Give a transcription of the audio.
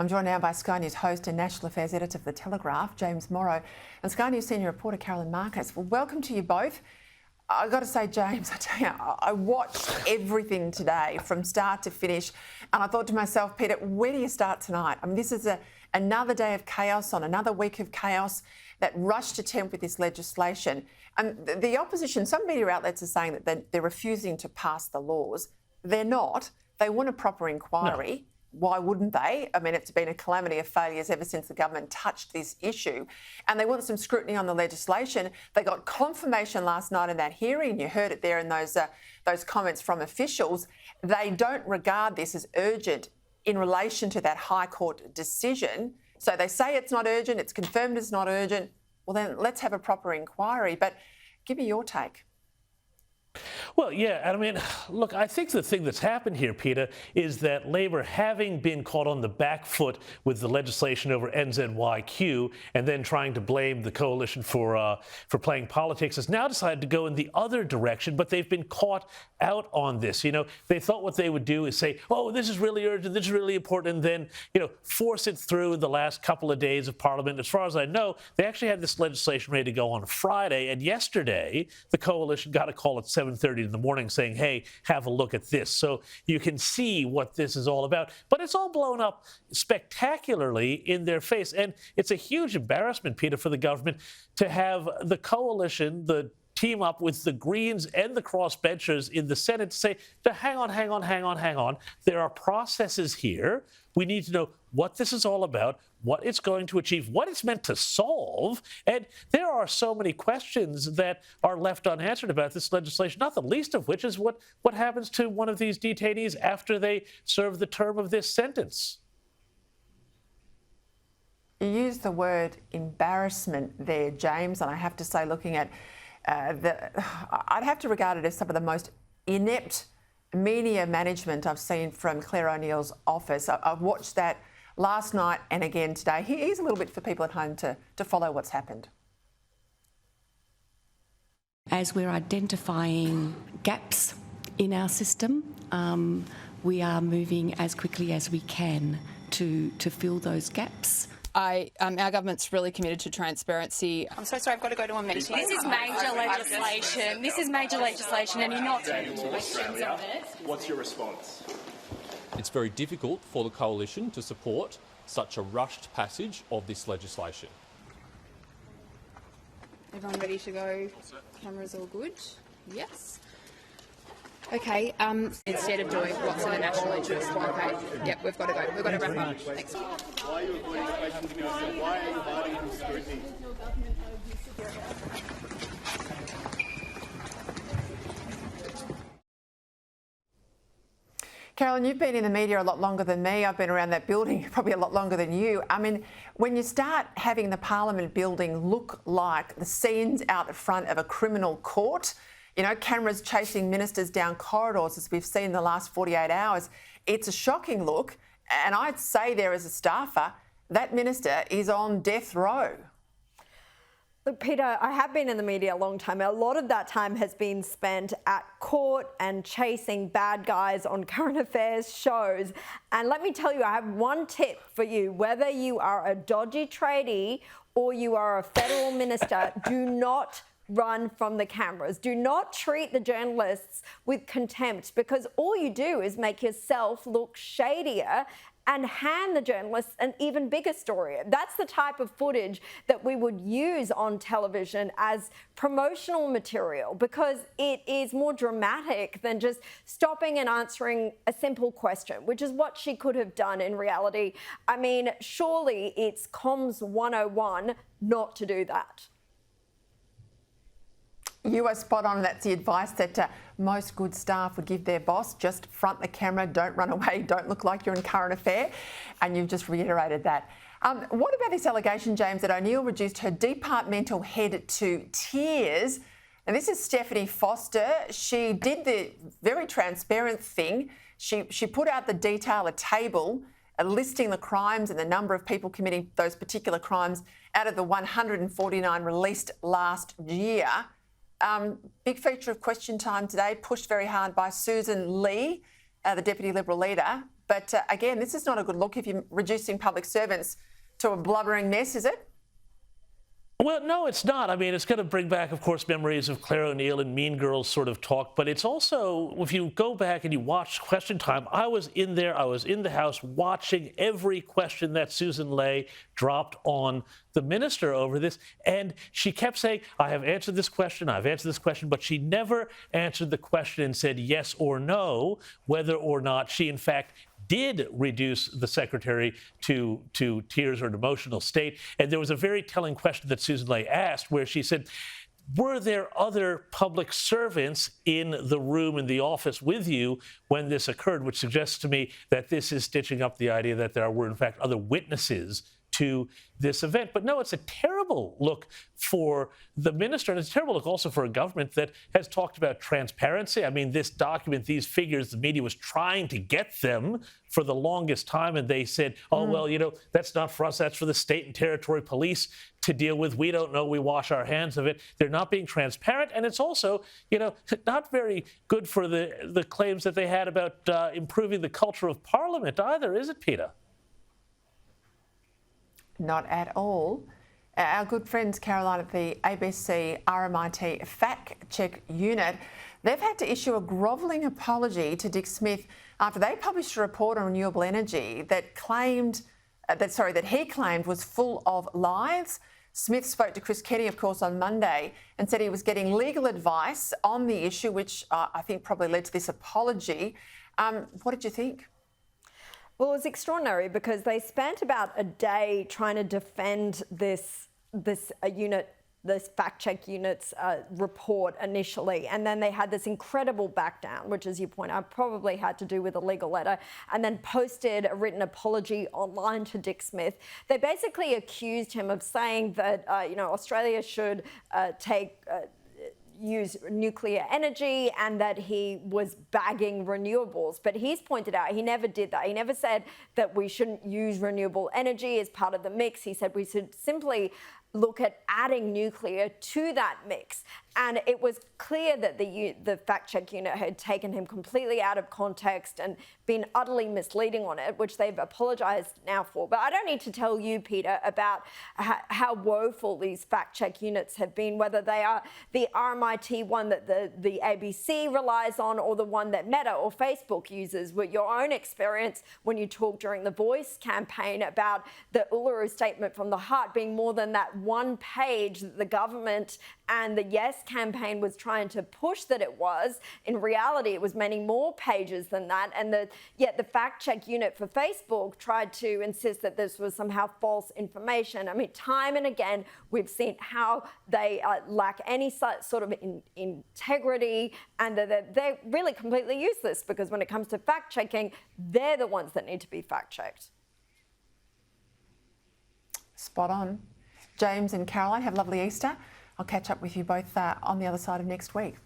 I'm joined now by Sky News host and National Affairs Editor for The Telegraph, James Morrow, and Sky News senior reporter Carolyn Marcus. Well, welcome to you both. I've got to say, James, I tell you, I watched everything today from start to finish, and I thought to myself, Peter, where do you start tonight? I mean, this is another day of chaos on another week of chaos, that rushed attempt with this legislation. And the opposition, some media outlets are saying that they're refusing to pass the laws. They're not. They want a proper inquiry. No. Why wouldn't they? I mean, it's been a calamity of failures ever since the government touched this issue. And they want some scrutiny on the legislation. They got confirmation last night in that hearing. You heard it there in those comments from officials. They don't regard this as urgent in relation to that High Court decision. So they say it's not urgent, it's confirmed it's not urgent. Well, then let's have a proper inquiry. But give me your take. Well, yeah, I mean, look, I think the thing that's happened here, Peter, is that Labor, having been caught on the back foot with the legislation over NZYQ and then trying to blame the coalition for playing politics, has now decided to go in the other direction, but they've been caught out on this. You know, they thought what they would do is say, oh, this is really urgent, this is really important, and then, you know, force it through in the last couple of days of Parliament. As far as I know, they actually had this legislation ready to go on Friday, and yesterday the coalition got a call at 7:30 in the morning saying, hey, have a look at this. So you can see what this is all about. But it's all blown up spectacularly in their face. And it's a huge embarrassment, Peter, for the government to have the coalition, the team up with the Greens and the crossbenchers in the Senate to say, hang on. There are processes here. We need to know what this is all about, what it's going to achieve, what it's meant to solve. And there are so many questions that are left unanswered about this legislation, not the least of which is what happens to one of these detainees after they serve the term of this sentence. You used the word embarrassment there, James, and I have to say, looking at I'd have to regard it as some of the most inept media management I've seen from Claire O'Neill's office. I've watched that last night and again today. Here's a little bit for people at home to follow what's happened. As we're identifying gaps in our system, we are moving as quickly as we can to fill those gaps. Our government's really committed to transparency. I'm so sorry, I've got to go to a meeting. This is major legislation. This is major legislation, and you're not taking questions of it. What's your response? It's very difficult for the coalition to support such a rushed passage of this legislation. Everyone ready to go? Cameras all good? Yes. Okay, instead of doing what's in the national interest, okay, yep, we've got to go. We've got to wrap up. Thanks. Why are you avoiding the question to me? Why are you hiding from scrutiny? Carolyn, you've been in the media a lot longer than me. I've been around that building probably a lot longer than you. I mean, when you start having the Parliament building look like the scenes out the front of a criminal court, you know, cameras chasing ministers down corridors, as we've seen in the last 48 hours, it's a shocking look. And I'd say there as a staffer, that minister is on death row. Look, Peter, I have been in the media a long time. A lot of that time has been spent at court and chasing bad guys on current affairs shows. And let me tell you, I have one tip for you. Whether you are a dodgy tradie or you are a federal minister, do not run from the cameras. Do not treat the journalists with contempt, because all you do is make yourself look shadier and hand the journalists an even bigger story. That's the type of footage that we would use on television as promotional material, because it is more dramatic than just stopping and answering a simple question, which is what she could have done in reality. I mean, surely it's comms 101 not to do that. You are spot on. That's the advice that most good staff would give their boss. Just front the camera, don't run away, don't look like you're in current affair. And you've just reiterated that. What about this allegation, James, that O'Neill reduced her departmental head to tears? And this is Stephanie Foster. She did the very transparent thing. She put out the detail, a table listing the crimes and the number of people committing those particular crimes out of the 149 released last year. Big feature of Question Time today, pushed very hard by Susan Lee, the Deputy Liberal leader. But again, this is not a good look if you're reducing public servants to a blubbering mess, is it? Well, no, it's not. I mean, it's going to bring back, of course, memories of Claire O'Neill and Mean Girls sort of talk. But it's also, if you go back and you watch Question Time, I was in there, I was in the House watching every question that Susan Ley dropped on the minister over this. And she kept saying, I have answered this question, I've answered this question. But she never answered the question and said yes or no, whether or not she, in fact, did reduce the secretary to tears or an emotional state. And there was a very telling question that Susan Ley asked where she said, were there other public servants in the room, in the office with you when this occurred, which suggests to me that this is stitching up the idea that there were, in fact, other witnesses to this event. But no, it's a terrible look for the minister, and it's a terrible look also for a government that has talked about transparency. I mean, this document, these figures, the media was trying to get them for the longest time, and they said, oh, well, you know, that's not for us, that's for the state and territory police to deal with. We don't know, we wash our hands of it. They're not being transparent, and it's also, you know, not very good for the claims that they had about improving the culture of Parliament either, is it, Peter? Not at all. Our good friends, Caroline, at the ABC RMIT Fact Check Unit, they've had to issue a grovelling apology to Dick Smith after they published a report on renewable energy that he claimed was full of lies. Smith spoke to Chris Kenny, of course, on Monday and said he was getting legal advice on the issue, which I think probably led to this apology. What did you think? Well, it was extraordinary because they spent about a day trying to defend this fact check unit's report initially, and then they had this incredible back down, which, as you point out, probably had to do with a legal letter, and then posted a written apology online to Dick Smith. They basically accused him of saying that Australia should use nuclear energy and that he was bagging renewables. But he's pointed out he never did that. He never said that we shouldn't use renewable energy as part of the mix. He said we should simply look at adding nuclear to that mix. And it was clear that the fact check unit had taken him completely out of context and been utterly misleading on it, which they've apologised now for. But I don't need to tell you, Peter, about how woeful these fact check units have been, whether they are the RMIT one that the ABC relies on or the one that Meta or Facebook uses. With your own experience when you talked during the Voice campaign about the Uluru Statement from the Heart being more than that one page that the government and the Yes campaign was trying to push that it was. In reality, it was many more pages than that. And yet the fact check unit for Facebook tried to insist that this was somehow false information. I mean, time and again, we've seen how they lack any sort of integrity, and that they're really completely useless because when it comes to fact checking, they're the ones that need to be fact checked. Spot on. James and Caroline, have a lovely Easter. I'll catch up with you both on the other side of next week.